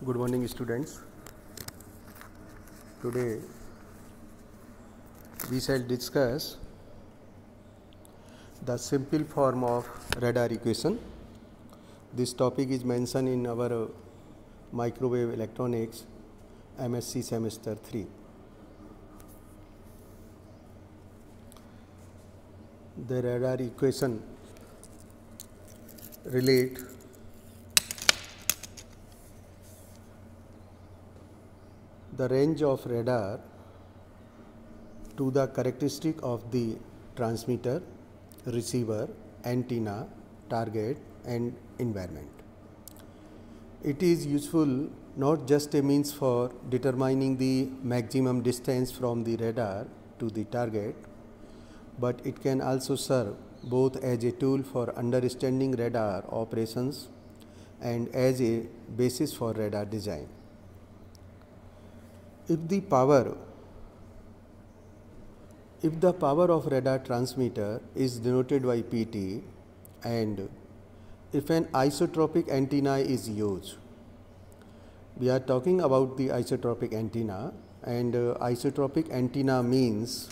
Good morning, students. Today we shall discuss the simple form of radar equation. This topic is mentioned in our microwave electronics MSc semester 3. The radar equation relate the range of radar to the characteristic of the transmitter, receiver, antenna, target and environment. It is useful not just a means for determining the maximum distance from the radar to the target, but it can also serve both as a tool for understanding radar operations and as a basis for radar design. If the power of radar transmitter is denoted by PT and if an isotropic antenna is used, we are talking about the isotropic antenna, and isotropic antenna means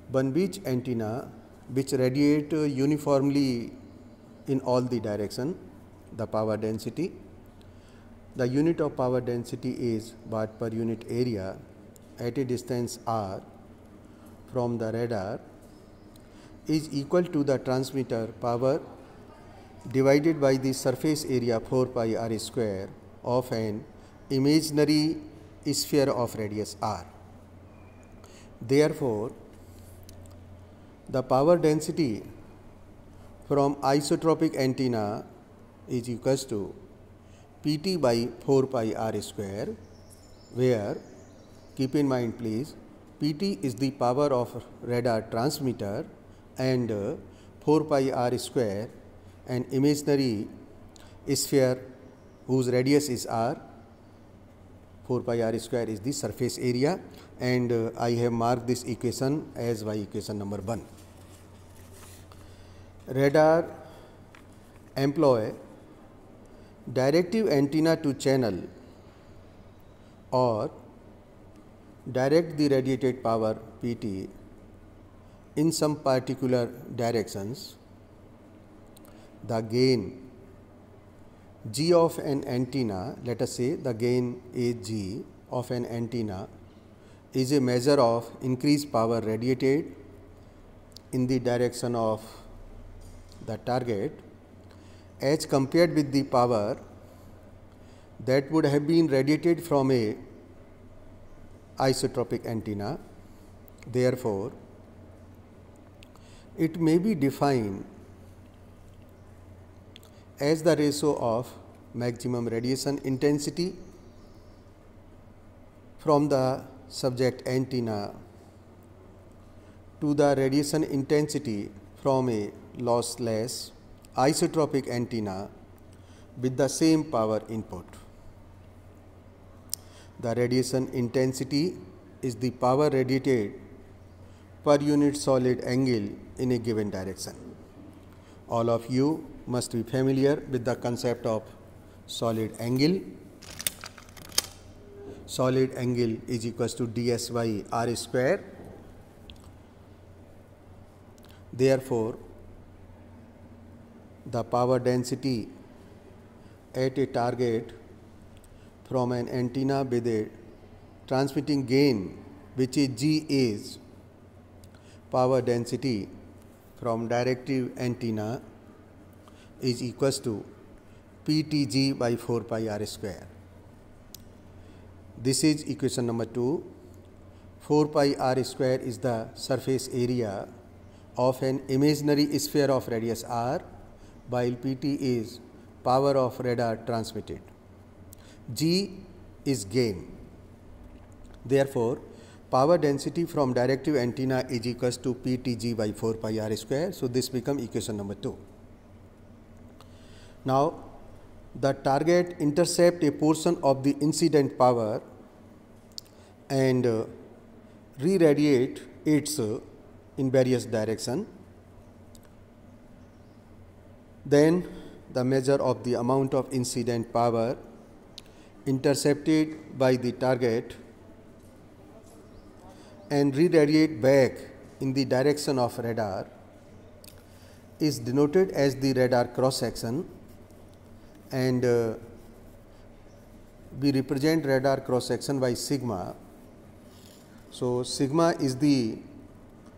one which antenna which radiate uniformly in all the direction. The power density, the unit of power density is watt per unit area at a distance r from the radar is equal to the transmitter power divided by the surface area 4 pi r square of an imaginary sphere of radius r. Therefore, the power density from isotropic antenna is equals to Pt by 4 pi r square, where, keep in mind please, Pt is the power of radar transmitter and 4 pi r square an imaginary sphere whose radius is r. 4 pi r square is the surface area, and I have marked this equation as y equation number 1. Radar employ directive antenna to channel or direct the radiated power Pt in some particular directions. The gain G of an antenna, let us say the gain G of an antenna is a measure of increased power radiated in the direction of the target as compared with the power that would have been radiated from a isotropic antenna. Therefore, it may be defined as the ratio of maximum radiation intensity from the subject antenna to the radiation intensity from a lossless isotropic antenna with the same power input. The radiation intensity is the power radiated per unit solid angle in a given direction. All of you must be familiar with the concept of solid angle. Solid angle is equals to ds by r square. Therefore, the power density at a target from an antenna with a transmitting gain which is G is power density from directive antenna is equals to PTG by 4 pi r square. This is equation number 2. 4 pi r square is the surface area of an imaginary sphere of radius r, while Pt is power of radar transmitted. G is gain. Therefore, power density from directive antenna is equals to PTG by 4 pi r square. So, this becomes equation number 2. Now, the target intercept a portion of the incident power and re-radiate its in various direction. Then the measure of the amount of incident power intercepted by the target and re-radiate back in the direction of radar is denoted as the radar cross section, and we represent radar cross section by sigma. So, sigma is the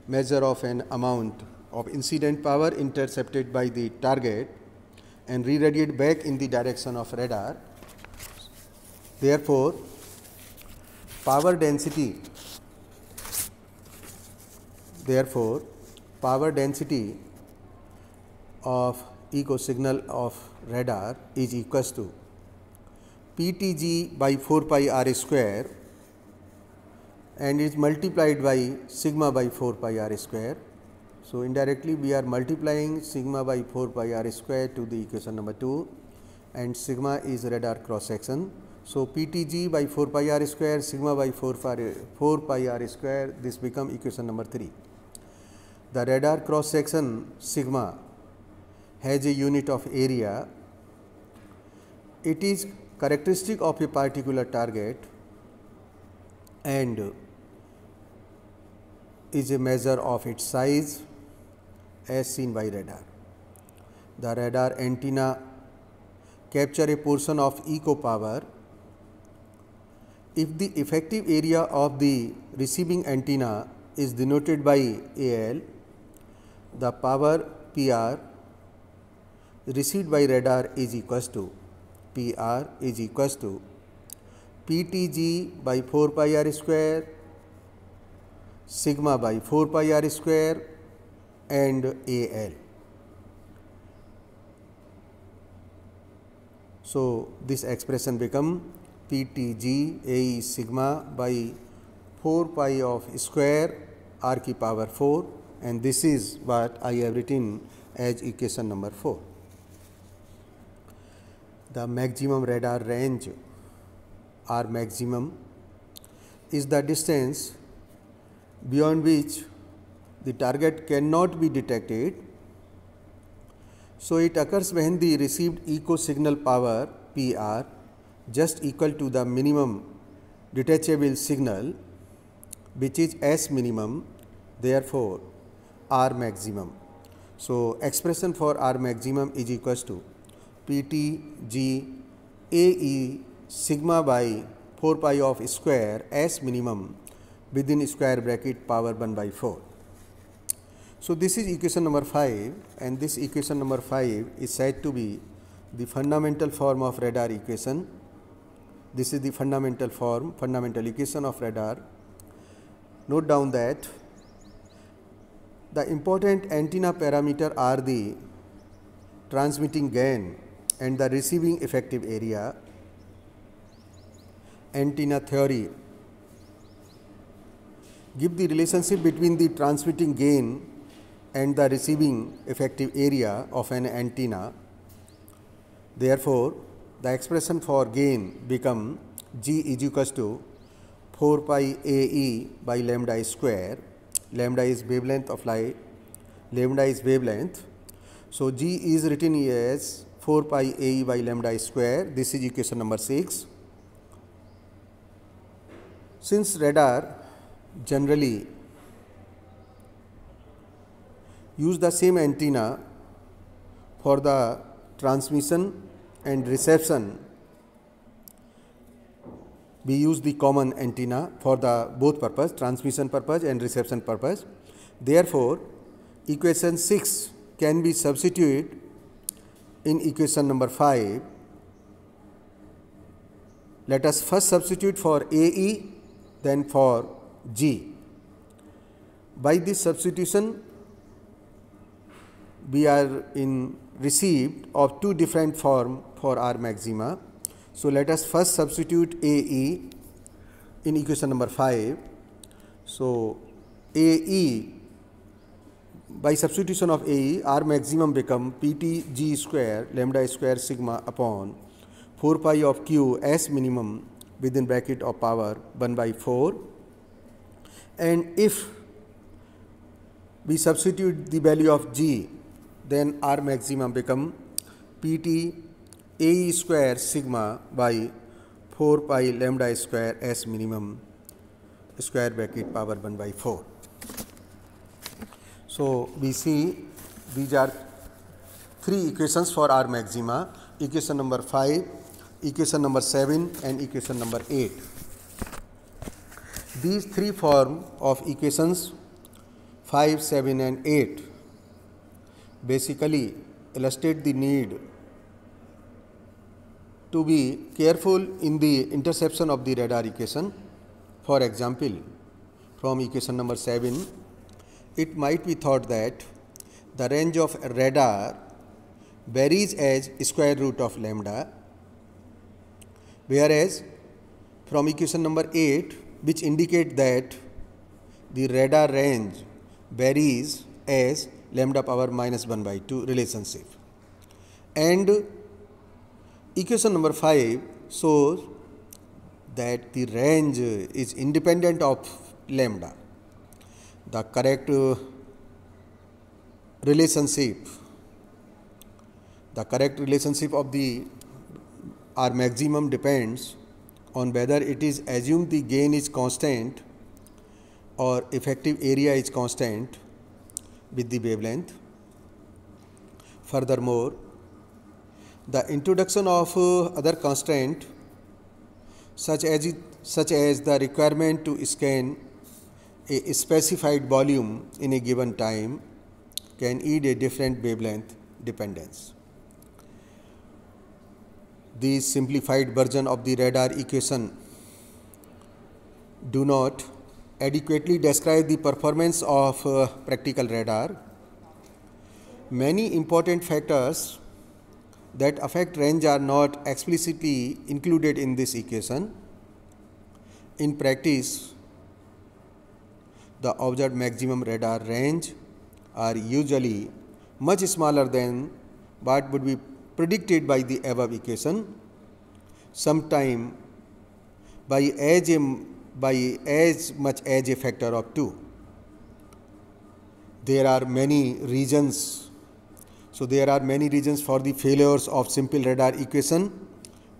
measure of an amount of incident power intercepted by the target and re-radiate back in the direction of radar. Therefore, power density of echo signal of radar is equals to PTG by 4 pi r square and is multiplied by sigma by 4 pi r square. So, indirectly we are multiplying sigma by 4 pi r square to the equation number 2, and sigma is radar cross section. So, PTG by 4 pi r square, sigma by 4 pi r square, this become equation number 3. The radar cross section sigma has a unit of area. It is characteristic of a particular target and is a measure of its size as seen by radar. The radar antenna capture a portion of echo power. If the effective area of the receiving antenna is denoted by AL, the power PR received by radar is equals to PTG by 4 pi r square, sigma by 4 pi r square and AL. So, this expression become PTG A is sigma by 4 pi of square r ki power 4, and this is what I have written as equation number 4. The maximum radar range R maximum is the distance beyond which the target cannot be detected. So, it occurs when the received echo signal power PR just equal to the minimum detachable signal, which is S minimum, therefore, R maximum. So, expression for R maximum is equals to PTG AE sigma by 4 pi of square S minimum within square bracket power 1 by 4. So, this is equation number 5, and this equation number 5 is said to be the fundamental form of radar equation. This is the fundamental equation of radar. Note down that the important antenna parameter are the transmitting gain and the receiving effective area. Antenna theory give the relationship between the transmitting gain and the receiving effective area of an antenna. Therefore, the expression for gain become G is equals to 4 pi AE by lambda square. Lambda is wavelength of light, lambda is wavelength. So, G is written here as 4 pi AE by lambda square. This is equation number 6. Since radar generally use the same antenna for the transmission and reception, we use the common antenna for the both purpose, transmission purpose and reception purpose. Therefore, equation 6 can be substituted in equation number 5. Let us first substitute for AE, then for G. By this substitution, we are in receipt of two different form for R maxima. So, let us first substitute AE in equation number 5. So, AE, by substitution of AE, R maximum become PTG square lambda square sigma upon 4 pi of Q S minimum within bracket of power 1 by 4. And if we substitute the value of G, then R maximum become Pt AE square sigma by 4 pi lambda square S minimum square bracket power 1 by 4. So we see these are three equations for R maxima: equation number 5, equation number 7 and equation number 8. These three form of equations 5, 7 and 8 basically illustrate the need to be careful in the interception of the radar equation. For example, from equation number 7, it might be thought that the range of radar varies as square root of lambda, whereas from equation number 8, which indicate that the radar range varies as lambda power minus 1 by 2 relationship. And equation number 5 shows that the range is independent of lambda. The correct relationship of the R maximum depends on whether it is assumed the gain is constant or effective area is constant with the wavelength. Furthermore, the introduction of other constraint such as the requirement to scan a specified volume in a given time can yield a different wavelength dependence. The simplified version of the radar equation do not adequately describe the performance of practical radar. Many important factors that affect range are not explicitly included in this equation. In practice, the observed maximum radar range are usually much smaller than what would be predicted by the above equation, sometime by as much as a factor of 2. There are many reasons. So there are many reasons for the failures of simple radar equation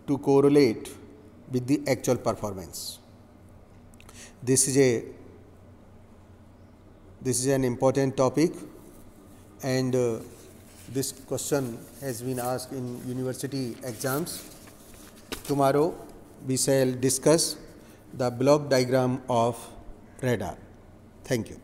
to correlate with the actual performance. This is an important topic, and this question has been asked in university exams. Tomorrow we shall discuss the block diagram of radar. Thank you.